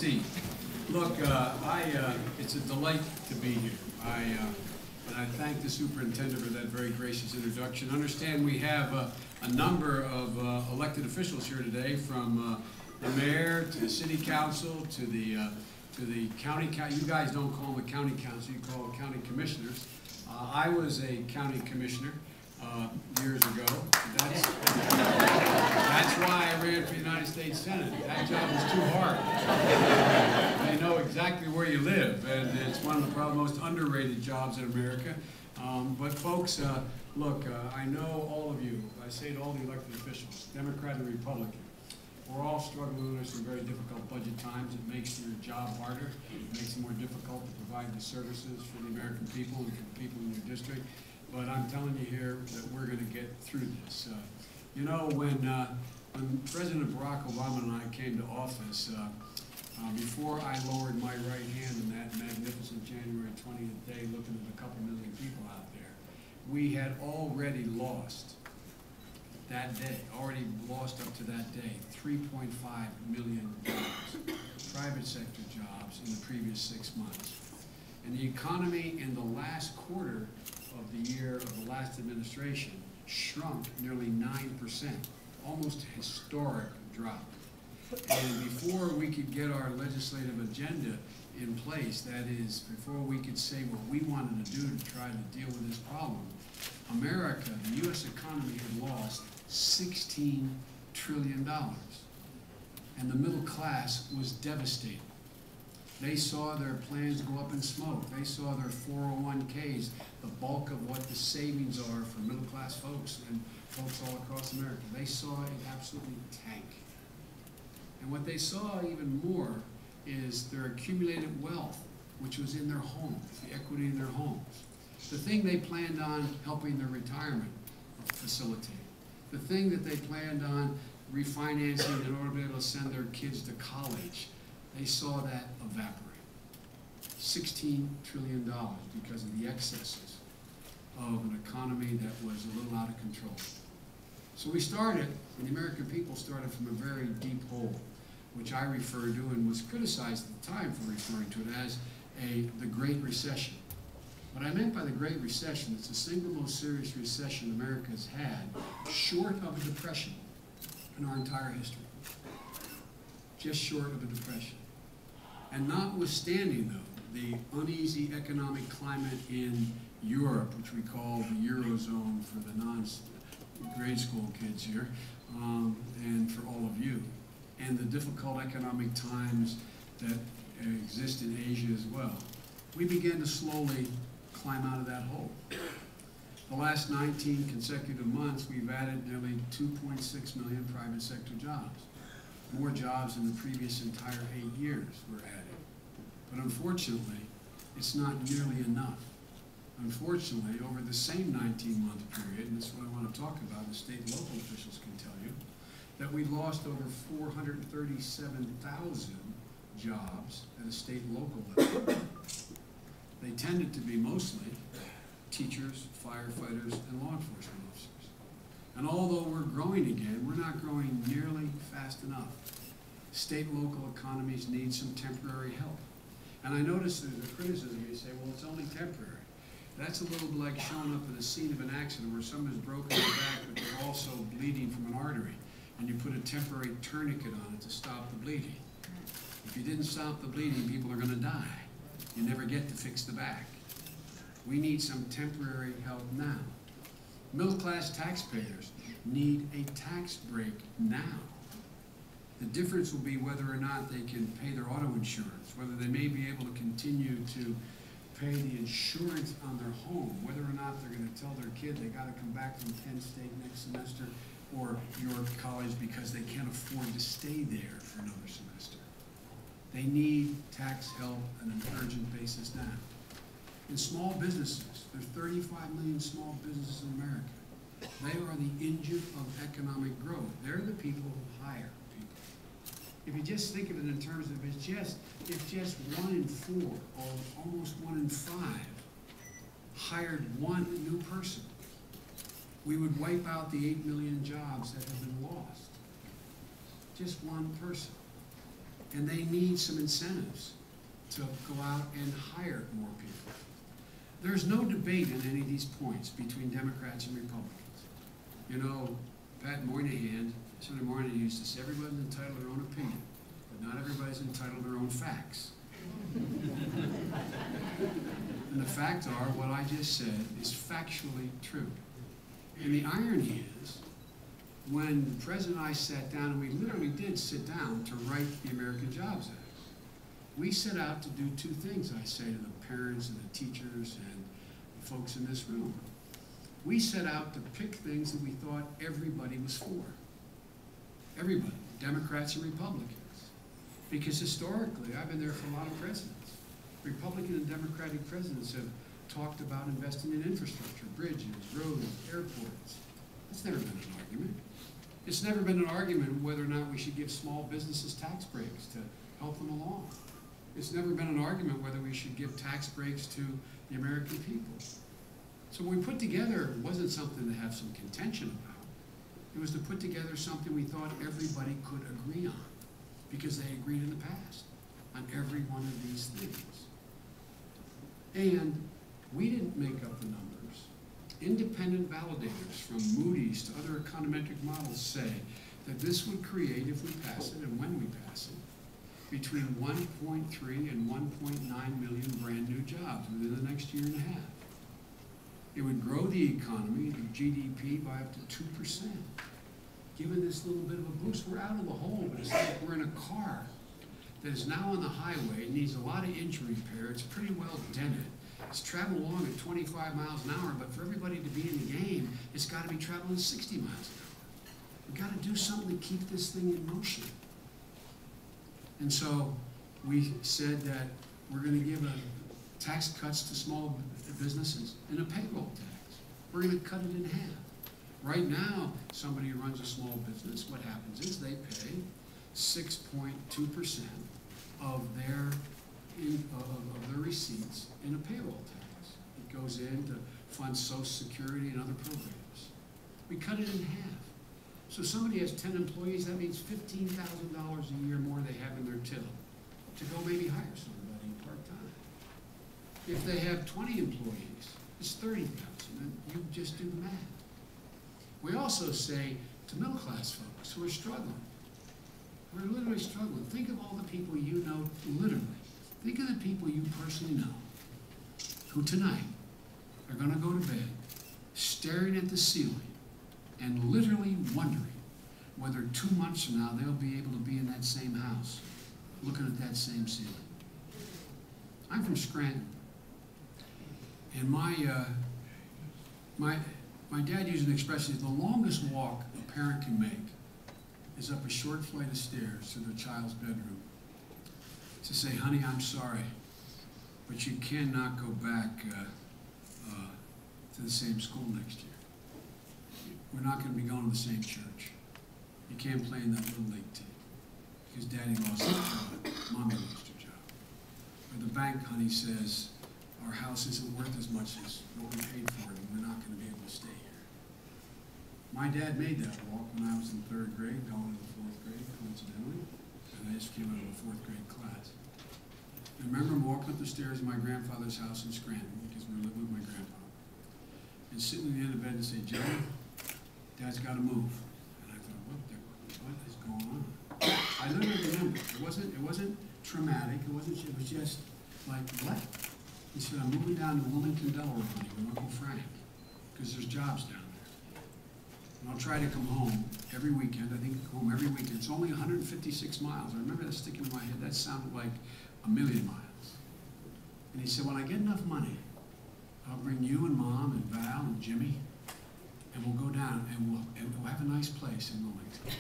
seat. Look, it's a delight to be here. And I thank the superintendent for that very gracious introduction. Understand we have a number of elected officials here today, from the mayor to the city council to the county council. You guys don't call them the county council, you call them county commissioners. I was a county commissioner years ago. That's why I ran for the United States Senate. That job was too hard. They know exactly where you live, and it's one of the probably most underrated jobs in America. But folks, look, I know all of you. I say to all the elected officials, Democrat and Republican, we're all struggling under some very difficult budget times. It makes your job harder. It makes it more difficult to provide the services for the American people and for the people in your district. But I'm telling you here that we're going to get through this. You know, when President Barack Obama and I came to office, before I lowered my right hand in that magnificent January 20th day, looking at a couple million people out there, we had already lost that day, up to that day, 3.5 million jobs, private sector jobs in the previous 6 months. And the economy in the last quarter of the year of the last administration shrunk nearly 9%, almost a historic drop. And before we could get our legislative agenda in place, that is, before we could say what we wanted to do to try to deal with this problem, America, the U.S. economy, had lost $16 trillion. And the middle class was devastated. They saw their plans go up in smoke. They saw their 401ks, the bulk of what the savings are for middle class folks and folks all across America. They saw it absolutely tank. And what they saw even more is their accumulated wealth, which was in their homes, the equity in their homes. The thing they planned on helping their retirement facilitate. The thing that they planned on refinancing in order to be able to send their kids to college. They saw that evaporate. $16 trillion because of the excesses of an economy that was a little out of control. So we started, and the American people started from a very deep hole, which I refer to and was criticized at the time for referring to it as the Great Recession. What I meant by the Great Recession, it's the single most serious recession America has had, short of a depression in our entire history. Just short of a depression. And notwithstanding, though, the uneasy economic climate in Europe, which we call the Eurozone for the non-grade school kids here, and for all of you, and the difficult economic times that exist in Asia as well, we began to slowly climb out of that hole. The last 19 consecutive months, we've added nearly 2.6 million private sector jobs. More jobs than the previous entire 8 years were added. But unfortunately, it's not nearly enough. Unfortunately, over the same 19-month period, and this is what I want to talk about, the state and local officials can tell you, that we lost over 437,000 jobs at a state and local level. They tended to be mostly teachers, firefighters, and law enforcement officers. And although we're growing again, we're not growing nearly fast enough. State and local economies need some temporary help. And I notice there's a criticism, you say, well, it's only temporary. That's a little like showing up at a scene of an accident where someone's broken their back, but they're also bleeding from an artery, and you put a temporary tourniquet on it to stop the bleeding. If you didn't stop the bleeding, people are going to die. You never get to fix the back. We need some temporary help now. Middle-class taxpayers need a tax break now. The difference will be whether or not they can pay their auto insurance, whether they may be able to continue to pay the insurance on their home, whether or not they're going to tell their kid they got to come back from Penn State next semester or York College because they can't afford to stay there for another semester. They need tax help on an urgent basis now. In small businesses, there's 35 million small businesses in America. They are the engine of economic growth. They're the people who hire people. If you just think of it in terms of if just 1 in 4 or almost 1 in 5 hired one new person, we would wipe out the 8 million jobs that have been lost. Just one person. and they need some incentives to go out and hire more people. There's no debate on any of these points between Democrats and Republicans. You know, Pat Moynihan, Senator Moynihan used to say, everybody's entitled to their own opinion, but not everybody's entitled to their own facts. And the facts are, what I just said is factually true. And the irony is, when the President and I sat down, and we literally did sit down to write the American Jobs Act, we set out to do two things, I say to the parents and the teachers and the folks in this room. We set out to pick things that we thought everybody was for. Everybody, Democrats and Republicans. Because historically, I've been there for a lot of presidents. Republican and Democratic presidents have talked about investing in infrastructure, bridges, roads, airports. It's never been an argument. It's never been an argument whether or not we should give small businesses tax breaks to help them along. It's never been an argument whether we should give tax breaks to the American people. So what we put together wasn't something to have some contention about. It was to put together something we thought everybody could agree on, because they agreed in the past on every one of these things. And we didn't make up the numbers. Independent validators from Moody's to other econometric models say that this would create, if we pass it and when we pass it, between 1.3 and 1.9 million brand new jobs within the next year and a half. It would grow the economy, the GDP, by up to 2%. Given this little bit of a boost, we're out of the hole, but it's like we're in a car that is now on the highway, needs a lot of engine repair, it's pretty well dented. It's traveling along at 25 miles an hour, but for everybody to be in the game, it's got to be traveling 60 miles an hour. We've got to do something to keep this thing in motion. And so we said that we're going to give tax cuts to small businesses and a payroll tax. We're going to cut it in half. Right now, somebody who runs a small business, what happens is they pay 6.2% of their receipts in a payroll tax. It goes in to fund Social Security and other programs. We cut it in half. So somebody has 10 employees, that means $15,000 a year more they have in their till to go maybe hire somebody part-time. If they have 20 employees, it's $30,000, and you just do the math. We also say to middle-class folks who are struggling, we're literally struggling. Think of all the people you know, literally. Think of the people you personally know who tonight are going to go to bed staring at the ceiling and literally wondering whether 2 months from now they'll be able to be in that same house, looking at that same ceiling. I'm from Scranton, and my dad used an expression: the longest walk a parent can make is up a short flight of stairs to their child's bedroom to say, honey, I'm sorry, but you cannot go back to the same school next year. We're not going to be going to the same church. You can't play in that little league team because daddy lost his job, mommy lost her job. Or the bank, honey, says, our house isn't worth as much as what we paid for it, and we're not going to be able to stay here. My dad made that walk when I was in 3rd grade, going to the 4th grade, coincidentally, and I just came out of a 4th grade class. I remember him walking up the stairs of my grandfather's house in Scranton, because we were living with my grandpa, and sitting at the end of the bed and say, Joey, Dad's got to move. And I thought, what is going on? I literally remember. It wasn't traumatic. It was just like, what? He said, I'm moving down to Wilmington, Delaware, honey, with Uncle Frank, because there's jobs down there. And I'll try to come home every weekend. I think home every weekend. It's only 156 miles. I remember that sticking in my head. That sounded like 1,000,000 miles. And he said, when I get enough money, I'll bring you and Mom and Val and Jimmy, and we'll go down and we'll have a nice place in Wilmington.